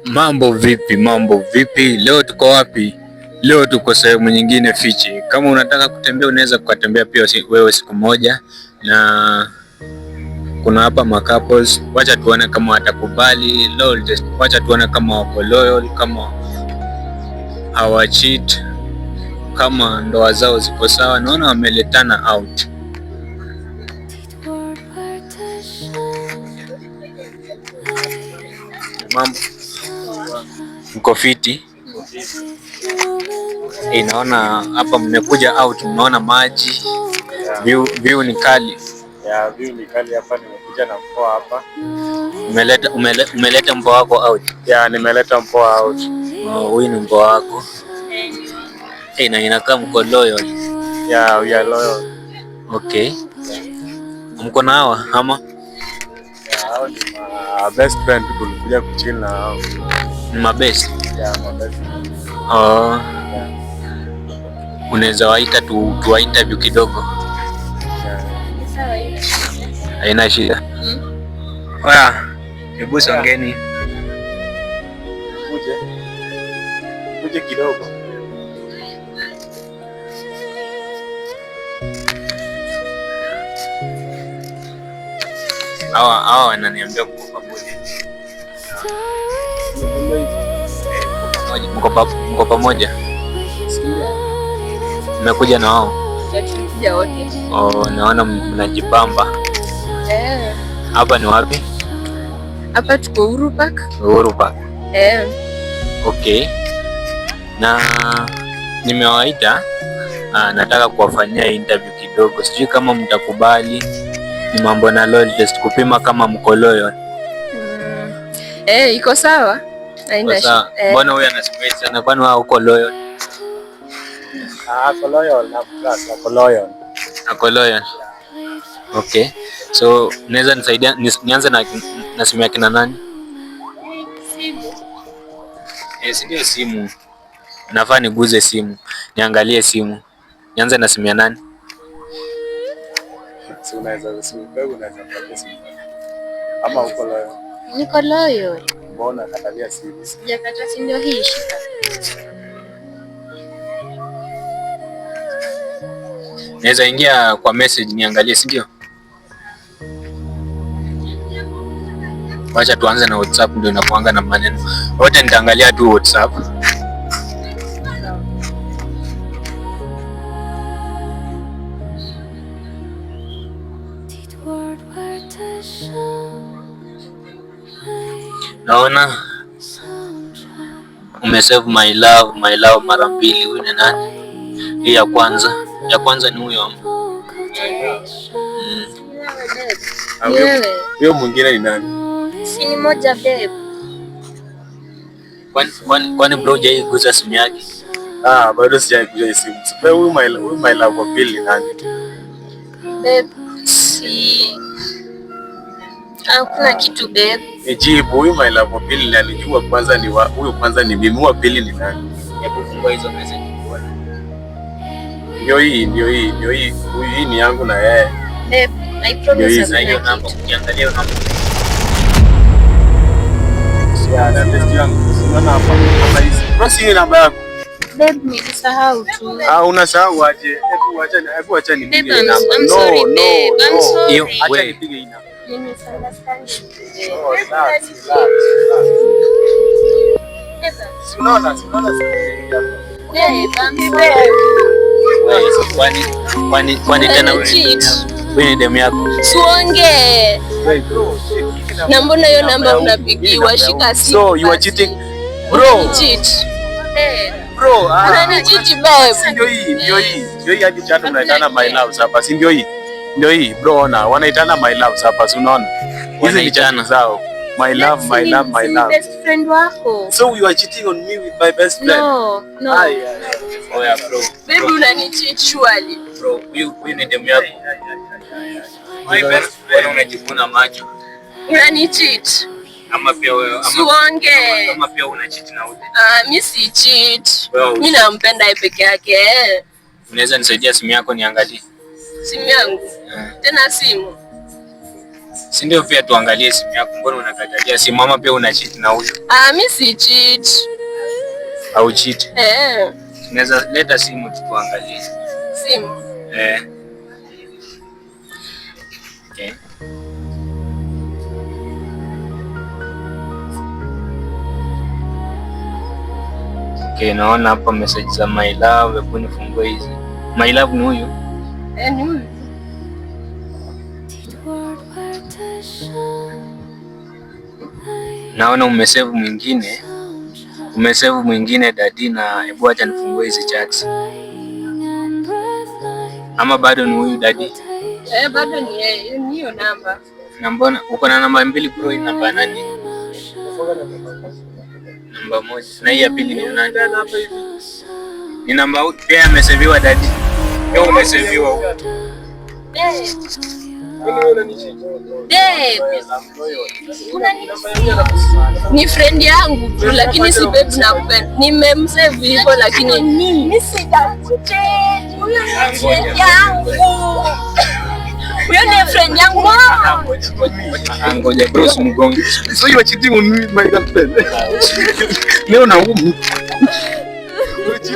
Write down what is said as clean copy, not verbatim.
Mambo vipi? Mambo vipi? Leo tuko wapi? Leo tuko sehemu nyingine fichi. Kama unataka kutembea unaweza kutembea pia wewe siku moja, na kuna hapa ma couples. Wacha tuone kama watakubali. Wacha tuone kama wako loyal, kama hawa cheat, kama ndoa zao ziko sawa. Naona wameletana out. Mambo mko fiti? Naona hapa mmekuja out, mnaona maji, view ni kali. Yeah, view ni kali hapa. Nimekuja na mpoa hapa. Umeleta mpoa wako out? Yeah, nimeleta mpoa out. Huyu ni mpoa wako? Na inakaa mko loyal. Yeah, we are loyal. Okay. Mko na hawa ama? Hao ni my best friend, tulikuja kuchill na hao. Ni my best? Yeah, my best. Oh. Yeah. Unaweza waita tuwa interview kidogo? Yeah. Haina shida. Oya, hebu songeni. Kuje kidogo. Hawa wananiambia mko pamoja. Mko pamoja? Mmekuja na wao? Tulikuja wote. Oh, naona mnajipamba. Hapa ni wapi? Hapa tuko Uhuru Park. Uhuru Park. Okay. Na nimewaita, nataka kuwafanyia interview kidogo. Sijui kama mtakubali. Ni mambo na loyal test, kupima kama mko loyal. Iko sawa. Haina shida. Mbona huyu anasema sana, kwani wewe uko loyal? Ako loyal na plus, ako loyal. Ako loyal. Okay. So, naweza nisaidia nianze na simu yake na nani? Simu. Ndio simu. Nafaa niguze simu. Niangalie simu. Nianze na simu ya nani? Si unaweza simu pia simu. Ama uko loyal? Niko loyal. Mbona katalia simu? Sijakata, si ndio hii shika. Naweza ingia kwa message niangalie, si ndio? Wacha tuanze na WhatsApp, ndio inakuanga na maneno. Wote nitaangalia tu WhatsApp. Naona umesave my love mara mbili. Huyu ni nani? Hii ya kwanza ni huyo. Huyo mwingine ni nani? Si ni moja babe. Kwani bro hujaiguza simu yake? Bado sijaiguza simu. Huyu my love wa pili ni nani? Babe, si hakuna kitu babe. Nijibu, huyu my love wa pili alijua kwanza ni huyu kwanza ni mimi, wa pili ni nani? Hebu fungua hizo message. Ndio hii. Huyu hii ni yangu na yeye. Babe, I promise hiyo namba ukiangalia namba. Na test yangu. Unaona hapa hizi. Basi hii namba yako. Babe, nilisahau tu. Unasahau aje? Hebu acha nipige hii namba. I'm sorry babe. I'm sorry. Acha nipige hii namba. Kwani tena wewe ni demu yako? Suonge. Na mbona hiyo namba unapigiwa? Shika simu. So you are cheating. Bro. Cheat. Bro, unanicheat babe. Ndio hii hadi chat unaitana my love hapa, si ndio hii? Ndio hii bro, ona wanaitana my love hapa, si unaona? Hizi ni chat zao. My love. Best friend wako. So you are cheating on me with my best friend? No. Oh yeah bro. Babe, unanicheat surely. Bro, huyu ni demu yako. My best friend, unajikuna macho. Unanicheat. Ama pia wewe Suonge. Ama pia una cheat na wewe. Mimi si cheat. Mimi nampenda yeye peke yake. Unaweza nisaidia simu yako niangalie? Simu yangu? Tena simu? Si ndio pia tuangalie simu yako. Mbona unakatalia simu ama pia una cheat na huyo? Mimi si cheat. Au cheat? Unaweza leta simu tuangalie. Simu? Okay. Okay, naona hapa message za my love. Hebu nifungue hizi. My love ni huyu? Ni huyu. Naona umesave mwingine. Umesave mwingine Daddy, na hebu acha nifungue hizi chats. Ama bado ni huyu Daddy? Bado ni yeye. Ni hiyo namba. Na mbona uko na namba mbili bro? Hii namba nani? Namba moja. Na hii ya pili ni nani? Ni namba pia amesaviwa Daddy. Leo umesaviwa huko. Ni friend yangu tu, lakini si babe na kupenda. Nimemsave hivyo lakini mimi sijakuche. Huyo ni friend yangu. Huyo ni friend yangu. Ngoja bro, simgonge. So you are cheating on me, my girlfriend. Leo na humu. Ngoja.